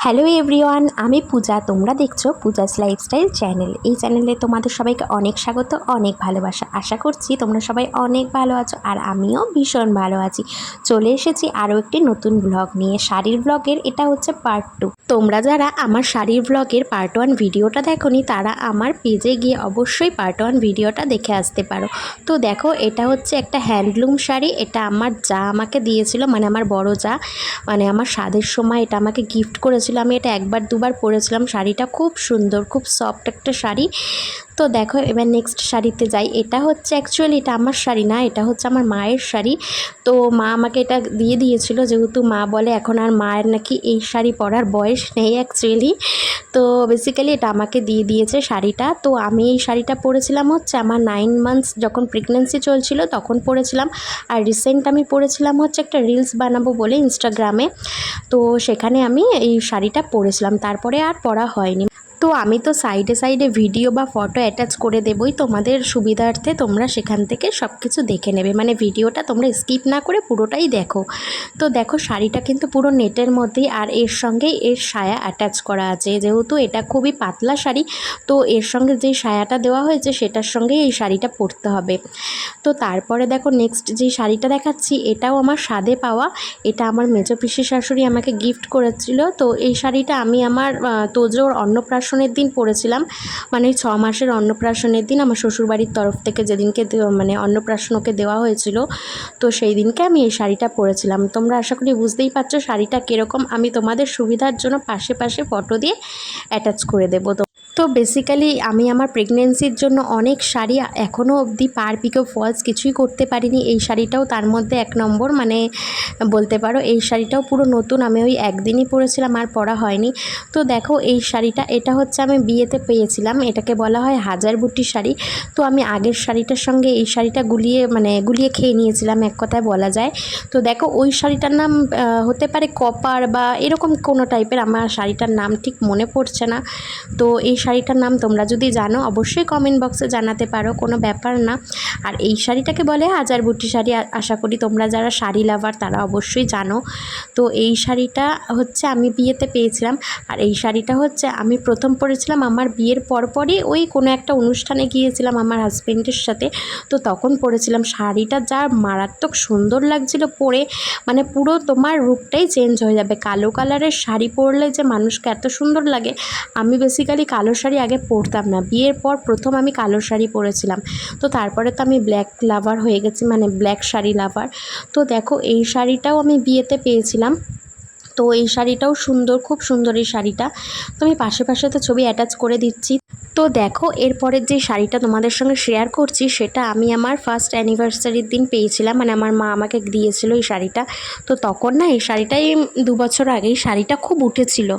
Hello everyone, আমি পূজা। তোমরা দেখছো পূজাস লাইফস্টাইল চ্যানেল। এই চ্যানেলে তোমাদের সবাইকে অনেক স্বাগত, অনেক ভালোবাসা। আশা করছি তোমরা সবাই অনেক ভালো আছো আর আমিও ভীষণ ভালো আছি। চলে এসেছি আরও একটি নতুন ব্লগ নিয়ে, শাড়ির ব্লগের। এটা হচ্ছে পার্ট 2। তোমরা যারা আমার শাড়ির ব্লগের পার্ট 1 ভিডিওটা দেখোনি তারা আমার পেজে গিয়ে অবশ্যই পার্ট 1 ভিডিওটা দেখে আসতে পারো। তো দেখো, এটা হচ্ছে একটা হ্যান্ডলুম শাড়ি। এটা আমার যা আমাকে দিয়েছিল, মানে আমার বড় যা, মানে আমার স্বাদের সময় এটা আমাকে গিফট করেছিল। আমি এটা একবার দুবার পরেছিলাম। শাড়িটা খুব সুন্দর, খুব সফট একটা শাড়ি। তো দেখো, এবার নেক্সট শাড়িতে যাই। এটা হচ্ছে অ্যাকচুয়ালি এটা আমার শাড়ি না, এটা হচ্ছে আমার মায়ের শাড়ি। তো মা আমাকে এটা দিয়ে দিয়েছিল, যেহেতু মা বলে এখন আর মায়ের নাকি এই শাড়ি পরার বয়স নেই অ্যাকচুয়ালি। তো বেসিক্যালি এটা আমাকে দিয়ে দিয়েছে শাড়িটা। তো আমি এই শাড়িটা পরেছিলাম হচ্ছে আমার 9 মান্থস যখন প্রেগনেন্সি চলছিল তখন পরেছিলাম। আর রিসেন্ট আমি পরেছিলাম হচ্ছে একটা রিলস বানাবো বলে ইনস্টাগ্রামে। তো সেখানে আমি এই শাড়িটা পরেছিলাম, তারপরে আর পরা হয়নি। তো আমি তো সাইডে সাইডে ভিডিও বা ফটো অ্যাটাচ করে দেবই তোমাদের সুবিধার্থে। তোমরা সেখান থেকে সব কিছু দেখে নেবে, মানে ভিডিওটা তোমরা স্কিপ না করে পুরোটাই দেখো। তো দেখো, শাড়িটা কিন্তু পুরো নেটের মধ্যেই, আর এর সঙ্গে এর সায়া অ্যাটাচ করা আছে। যেহেতু এটা খুবই পাতলা শাড়ি, তো এর সঙ্গে যেই সায়াটা দেওয়া হয়েছে সেটার সঙ্গেই এই শাড়িটা পরতে হবে। তো তারপরে দেখো, নেক্সট যে শাড়িটা দেখাচ্ছি এটাও আমার স্বাদে পাওয়া। এটা আমার মেজো পিসি শাশুড়ি আমাকে গিফট করেছিল। তো এই শাড়িটা আমি আমার তোজোর অন্নপ্রাশনের দিন পরেছিলাম, মানে 6 মাসের অন্নপ্রাশনের দিন আমার শ্বশুরবাড়ির তরফ থেকে যেদিনকে মানে অন্নপ্রাশন ওকে দেওয়া হয়েছিল, তো সেই দিনকে আমি এই শাড়িটা পরেছিলাম। তোমরা আশা করি বুঝতেই পারছো শাড়িটা কীরকম। আমি তোমাদের সুবিধার জন্য পাশে পাশে ফটো দিয়ে অ্যাটাচ করে দেবো। তো বেসিক্যালি আমি আমার প্রেগনেন্সির জন্য অনেক শাড়ি এখনও অবধি পার পিকো ফলস কিছুই করতে পারিনি। এই শাড়িটাও তার মধ্যে 1 নম্বর, মানে বলতে পারো। এই শাড়িটাও পুরো নতুন, আমি ওই একদিনই পরেছিলাম, আর পরা হয়নি। তো দেখো, এই শাড়িটা, এটা হচ্ছে আমি বিয়েতে পেয়েছিলাম। এটাকে বলা হয় হাজার বুটি শাড়ি। তো আমি আগের শাড়িটার সঙ্গে এই শাড়িটা গুলিয়ে খেয়ে নিয়েছিলাম, এক কথায় বলা যায়। তো দেখো, ওই শাড়িটার নাম হতে পারে কপার বা এরকম কোনো টাইপের, আমার শাড়িটার নাম ঠিক মনে পড়ছে না। তো এই শাড়িটার নাম তোমরা যদি জানো অবশ্যই কমেন্ট বক্সে জানাতে পারো, কোনো ব্যাপার না। আর এই শাড়িটাকে বলে হাজার বুটি শাড়ি। আশা করি তোমরা যারা শাড়ি লাভার তারা অবশ্যই জানো। তো এই শাড়িটা হচ্ছে আমি বিয়েতে পেয়েছিলাম। আর এই শাড়িটা হচ্ছে আমি প্রথম পরেছিলাম আমার বিয়ের পরপরই, ওই কোনো একটা অনুষ্ঠানে গিয়েছিলাম আমার হাজব্যান্ডের সাথে। তো তখন পরেছিলাম। শাড়িটা যা মারাত্মক সুন্দর লাগছিল পরে, মানে পুরো তোমার রূপটাই চেঞ্জ হয়ে যাবে। কালো কালারের শাড়ি পরলে যে মানুষকে এত সুন্দর লাগে। আমি বেসিক্যালি কালো শাড়ি আগে পরতাম না, বিয়ের পর প্রথম আমি কালো শাড়ি পরেছিলাম। তো তারপরে তো আমি ব্ল্যাক লাভার হয়ে গেছি, মানে ব্ল্যাক শাড়ি লাভার। তো দেখো, এই শাড়িটাও আমি বিয়েতে পেয়েছিলাম। তো এই শাড়িটাও সুন্দর, খুব সুন্দর এই শাড়িটা। তো আমি পাশে পাশে তো ছবি অ্যাটাচ করে দিচ্ছি। তো দেখো, এরপরের যে শাড়িটা তোমাদের সঙ্গে শেয়ার করছি সেটা আমি আমার ফার্স্ট অ্যানিভার্সারির দিন পেয়েছিলাম, মানে আমার মা আমাকে দিয়েছিল এই শাড়িটা। তো তখন না, এই শাড়িটাই 2 বছর আগেই শাড়িটা খুব উঠেছিল।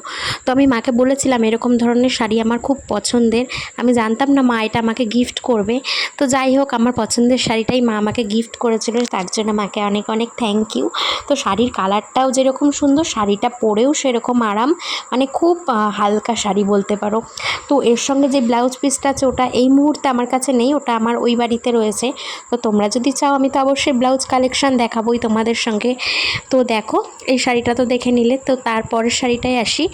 তো আমি মাকে বলেছিলাম এরকম ধরনের শাড়ি আমার খুব পছন্দের। আমি জানতাম না মা এটা আমাকে গিফট করবে। তো যাই হোক, আমার পছন্দের শাড়িটাই মা আমাকে গিফট করেছিল, তার জন্য মাকে অনেক অনেক থ্যাংক ইউ। তো শাড়ির কালারটাও যেরকম সুন্দর, শাড়িটা পরেও সেরকম আরাম, মানে খুব হালকা শাড়ি বলতে পারো। তো এর সঙ্গে যে ব্লাউজ পিসটা আছে ওটা এই মুহূর্তে আমার কাছে নেই, ওটা আমার ওই বাড়িতে রয়েছে। তো তোমরা যদি চাও আমি তো অবশ্যই ব্লাউজ কালেকশান দেখাবোই তোমাদের সঙ্গে। তো দেখো, এই শাড়িটা তো দেখে নিলে। তো তারপরের শাড়িটায় আসি।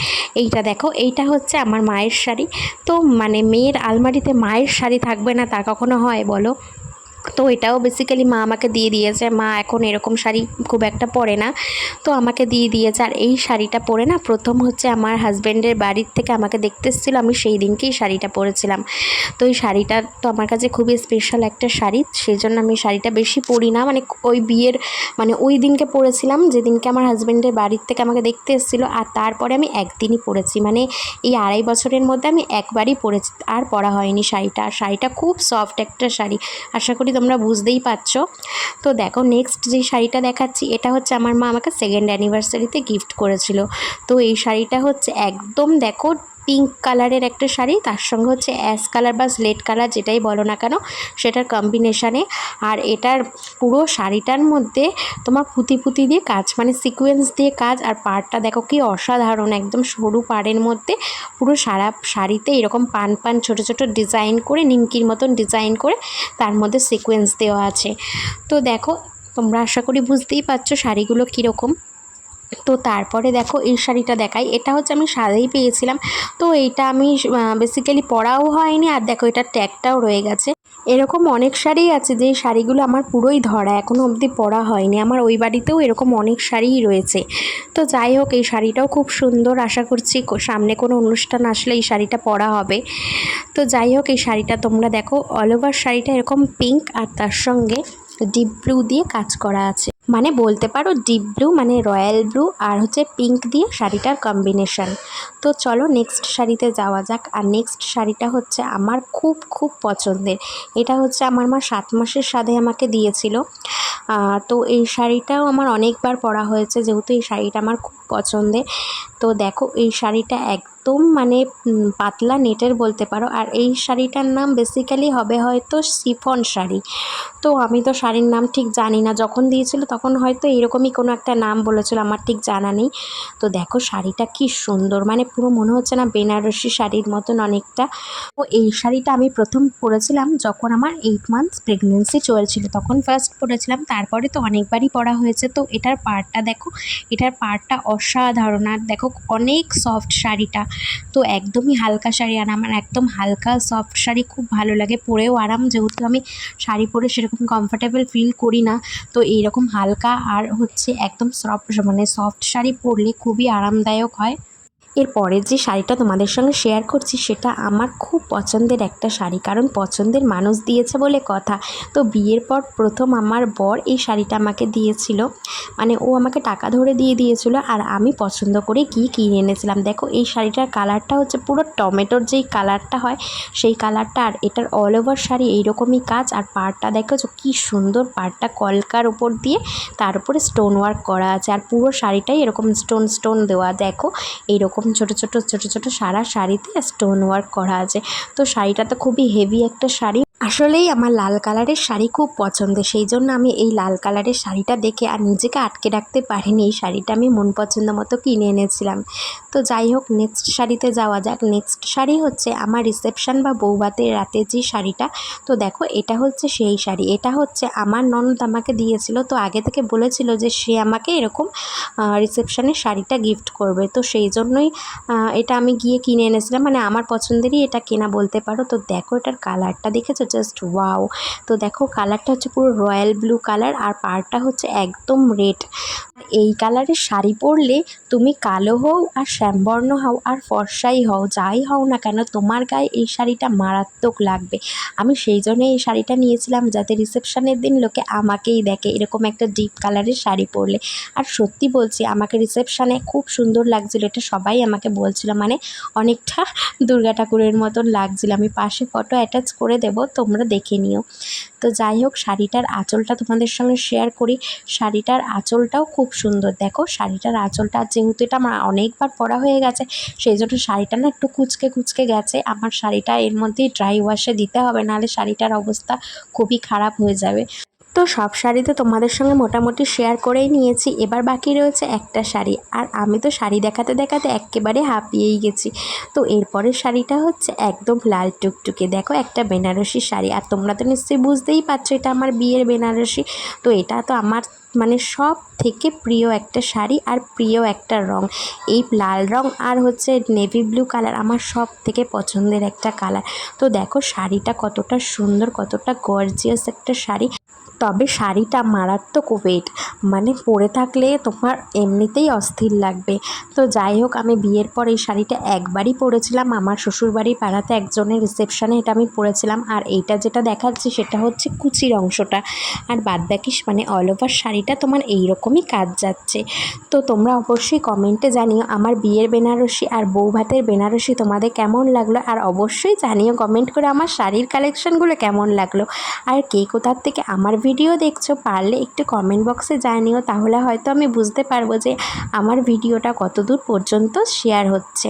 এইটা দেখো, এইটা হচ্ছে আমার মায়ের শাড়ি। তো মানে মেয়ের আলমারিতে মায়ের শাড়ি থাকবে না তা কখনো হয় বলো? তো এটাও বেসিক্যালি মা আমাকে দিয়ে দিয়েছে। মা এখন এরকম শাড়ি খুব একটা পরে না, তো আমাকে দিয়ে দিয়েছে। আর এই শাড়িটা পরে না প্রথম হচ্ছে আমার হাজব্যান্ডের বাড়ির থেকে আমাকে দেখতে এসেছিলো, আমি সেই দিনকেই শাড়িটা পরেছিলাম। তো এই শাড়িটা তো আমার কাছে খুবই স্পেশাল একটা শাড়ি, সেই জন্য আমি শাড়িটা বেশি পরি না। মানে ওই বিয়ের, মানে ওই দিনকে পরেছিলাম যেদিনকে আমার হাজব্যান্ডের বাড়ির থেকে আমাকে দেখতে এসেছিলো, আর তারপরে আমি একদিনই পরেছি। মানে এই 2.5 বছরের মধ্যে আমি একবারই পরেছি, আর পরা হয়নি শাড়িটা। আর শাড়িটা খুব সফট একটা শাড়ি, আশা করি তোমরা বুঝতেই পারছো। তো দেখো, নেক্সট যে শাড়িটা দেখাচ্ছি এটা হচ্ছে আমার মা আমাকে 2nd অ্যানিভার্সারিতে গিফট করেছিল। তো এই শাড়িটা হচ্ছে একদম দেখো পিঙ্ক কালারের একটা শাড়ি, তার সঙ্গে হচ্ছে অ্যাশ কালার বা স্লেট কালার যেটাই বলো না কেন সেটার কম্বিনেশানে। আর এটার পুরো শাড়িটার মধ্যে তোমার পুঁতি পুঁতি দিয়ে কাজ, মানে সিকোয়েন্স দিয়ে কাজ। আর পাড়টা দেখো কি অসাধারণ, একদম সরু পাড়ের মধ্যে পুরো সারা শাড়িতে এরকম পান পান ছোটো ছোটো ডিজাইন করে, নিমকির মতন ডিজাইন করে তার মধ্যে সিকোয়েন্স দেওয়া আছে। তো দেখো, তোমরা আশা করি বুঝতেই পারছো শাড়িগুলো কীরকম। তো তারপরে দেখো এই শাড়িটা দেখাই, এটা হচ্ছে আমি সাদাই পেয়েছিলাম। তো এইটা আমি বেসিক্যালি পরাও হয়নি, আর দেখো এটার ট্যাগটাও রয়ে গেছে। এরকম অনেক শাড়ি আছে যেই শাড়িগুলো আমার পুরোই ধরা, এখনও অবধি পরা হয়নি। আমার ওই বাড়িতেও এরকম অনেক শাড়িই রয়েছে। তো যাই হোক, এই শাড়িটাও খুব সুন্দর, আশা করছি সামনে কোনো অনুষ্ঠান আসলে এই শাড়িটা পরা হবে। তো যাই হোক, এই শাড়িটা তোমরা দেখো, অল ওভার শাড়িটা এরকম পিঙ্ক আর তার সঙ্গে ডিপ ব্লু দিয়ে কাজ করা আছে, মানে বলতে পারো ডিপ ব্লু মানে রয়্যাল ব্লু আর হচ্ছে পিঙ্ক দিয়ে শাড়িটার কম্বিনেশন। তো চলো নেক্সট শাড়িতে যাওয়া যাক। আর নেক্সট শাড়িটা হচ্ছে আমার খুব খুব পছন্দের। এটা হচ্ছে আমার মা 7 মাসের সাধে আমাকে দিয়েছিল। তো এই শাড়িটাও আমার অনেকবার পরা হয়েছে, যেহেতু এই শাড়িটা আমার খুব পছন্দের। তো দেখো এই শাড়িটা একদম মানে পাতলা নেটের বলতে পারো। আর এই শাড়িটার নাম বেসিক্যালি হবে হয়তো শিফন শাড়ি। তো আমি তো শাড়ির নাম ঠিক জানি না, যখন দিয়েছিল তখন হয়তো এরকমই কোনো একটা নাম বলেছিল, আমার ঠিক জানা নেই। তো দেখো শাড়িটা কি সুন্দর, মানে পুরো মনে হচ্ছে না বেনারসি শাড়ির মতন অনেকটা। তো এই শাড়িটা আমি প্রথম পরেছিলাম যখন আমার 8 মান্থস প্রেগনেন্সি চলছিল, তখন ফার্স্ট পরেছিলাম। তারপরে তো অনেকবারই পরা হয়েছে। তো এটার পাড়টা দেখো, এটার পাড়টা অসাধারণ। আর দেখো অনেক সফট শাড়িটা, তো একদমই হালকা শাড়ি। আর আমার একদম হালকা সফট শাড়ি খুব ভালো লাগে, পরেও আরাম, যেহেতু আমি শাড়ি পরে সেরকম কমফোর্টেবল ফিল করি না। তো এইরকম হালকা আর হচ্ছে একদম সফট শাড়ি পরলে খুবই আরামদায়ক হয়। এরপরের যে শাড়িটা তোমাদের সঙ্গে শেয়ার করছি সেটা আমার খুব পছন্দের একটা শাড়ি, কারণ পছন্দের মানুষ দিয়েছে বলে কথা। তো বিয়ের পর প্রথম আমার বর এই শাড়িটা আমাকে দিয়েছিল, মানে ও আমাকে টাকা ধরে দিয়েছিল, আর আমি পছন্দ করে কিনে এনেছিলাম। দেখো এই শাড়িটার কালারটা হচ্ছে পুরো টমেটোর যেই কালারটা হয় সেই কালারটা। আর এটার অল ওভার শাড়ি এইরকমই কাজ। আর পাড়টা দেখো কি সুন্দর, পাড়টা কলকার উপর দিয়ে তার উপরে স্টোন ওয়ার্ক করা আছে। আর পুরো শাড়িটাই এরকম স্টোন দেওয়া, দেখো এইরকম ছোট ছোট সারা শাড়িতে স্টোন ওয়ার্ক করা আছে। তো শাড়িটা তো খুবই হেভি একটা শাড়ি। আসলেই আমার লাল কালারের শাড়ি খুব পছন্দের, সেই জন্য আমি এই লাল কালারের শাড়িটা দেখে আর নিজেকে আটকে রাখতে পারিনি। এই শাড়িটা আমি মন পছন্দ মতো কিনে এনেছিলাম। তো যাই হোক, নেক্সট শাড়িতে যাওয়া যাক। নেক্সট শাড়ি হচ্ছে আমার রিসেপশন বা বৌভাতের রাতে যে শাড়িটা। তো দেখো এটা হচ্ছে সেই শাড়ি, এটা হচ্ছে আমার ননদ আমাকে দিয়েছিল। তো আগে থেকে বলেছিল যে সে আমাকে এরকম রিসেপশনের শাড়িটা গিফট করবে। তো সেই জন্যই এটা আমি গিয়ে কিনে এনেছিলাম, মানে আমার পছন্দেরই এটা কেনা বলতে পারো। তো দেখো এটার কালারটা দেখেছো, জাস্ট ওয়াও। তো দেখো কালারটা হচ্ছে পুরো রয়্যাল ব্লু কালার, আর পাড়টা হচ্ছে একদম রেড। এই কালারের শাড়ি পরলে তুমি কালো হও আর শ্যামবর্ণ হও আর ফর্সাই হও, যাই হও না কেন, তোমার গায়ে এই শাড়িটা মারাত্মক লাগবে। আমি সেই জন্য এই শাড়িটা নিয়েছিলাম, যাতে রিসেপশনের দিন লোকে আমাকেই দেখে এরকম একটা ডিপ কালারের শাড়ি পরলে। আর সত্যি বলছি, আমাকে রিসেপশানে খুব সুন্দর লাগছিল, এটা সবাই আমাকে বলছিল, মানে অনেকটা দুর্গা ঠাকুরের মতন লাগছিল। আমি পাশে ফটো অ্যাটাচ করে দেব, তোমরা দেখে নিও। তো যাই হোক, শাড়িটার আঁচলটা তোমাদের সঙ্গে শেয়ার করি। শাড়িটার আঁচলটাও খুব সুন্দর। দেখো শাড়িটার আঁচলটা, যেহেতু এটা আমার অনেকবার পরা হয়ে গেছে, সেই জন্য শাড়িটা না একটু কুঁচকে গেছে। আমার শাড়িটা এর মধ্যেই ড্রাই ওয়াশে দিতে হবে, নাহলে শাড়িটার অবস্থা খুবই খারাপ হয়ে যাবে। তো সব শাড়ি তো তোমাদের সঙ্গে মোটামুটি শেয়ার করেই নিয়েছি, এবার বাকি রয়েছে একটা শাড়ি। আর আমি তো শাড়ি দেখাতে দেখাতে একেবারে হাঁপিয়েই গেছি। তো এরপরের শাড়িটা হচ্ছে একদম লাল টুকটুকে, দেখো একটা বেনারসি শাড়ি। আর তোমরা তো নিশ্চয়ই বুঝতেই পারছো এটা আমার বিয়ের বেনারসি। তো এটা তো আমার মানে সব থেকে প্রিয় একটা শাড়ি আর প্রিয় একটা রং। এই লাল রং আর হচ্ছে নেভি ব্লু কালার আমার সব থেকে পছন্দের একটা কালার। তো দেখো শাড়িটা কতটা সুন্দর, কতটা গর্জিয়াস একটা শাড়ি। তবে শাড়িটা মারাত্মক ওয়েট, মানে পরে থাকলে তোমার এমনিতেই অস্থির লাগবে। তো যাই হোক, আমি বিয়ের পর এই শাড়িটা একবারই পরেছিলাম, আমার শ্বশুরবাড়ির পাড়াতে একজনের রিসেপশানে এটা আমি পরেছিলাম। আর এইটা যেটা দেখাচ্ছি সেটা হচ্ছে কুচির অংশটা, আর বাদবাকি মানে অল ওভার শাড়িটা তোমার এইরকমই কাজ যাচ্ছে। তো তোমরা অবশ্যই কমেন্টে জানিও আমার বিয়ের বেনারসি আর বৌভাতের বেনারসি তোমাদের কেমন লাগলো। আর অবশ্যই জানিও কমেন্ট করে আমার শাড়ির কালেকশানগুলো কেমন লাগলো। আর কে কোথার থেকে আমার ভিডিও দেখছো পারলে একটু কমেন্ট বক্সে জানিও, তাহলে হয়তো আমি বুঝতে পারবো যে আমার ভিডিওটা কতদূর পর্যন্ত শেয়ার হচ্ছে।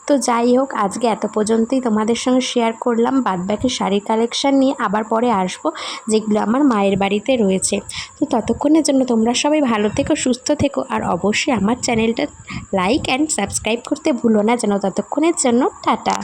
তো যাই হোক, আজকে এত পর্যন্তই তোমাদের সঙ্গে শেয়ার করলাম। বাদবাকি শাড়ির কালেকশান নিয়ে আবার পরে আসবো, যেগুলো আমার মায়ের বাড়িতে রয়েছে। তো ততক্ষণের জন্য তোমরা সবাই ভালো থেকো, সুস্থ থেকো, আর অবশ্যই আমার চ্যানেলটা লাইক অ্যান্ড সাবস্ক্রাইব করতে ভুলো না যেন। ততক্ষণের জন্য টাটা।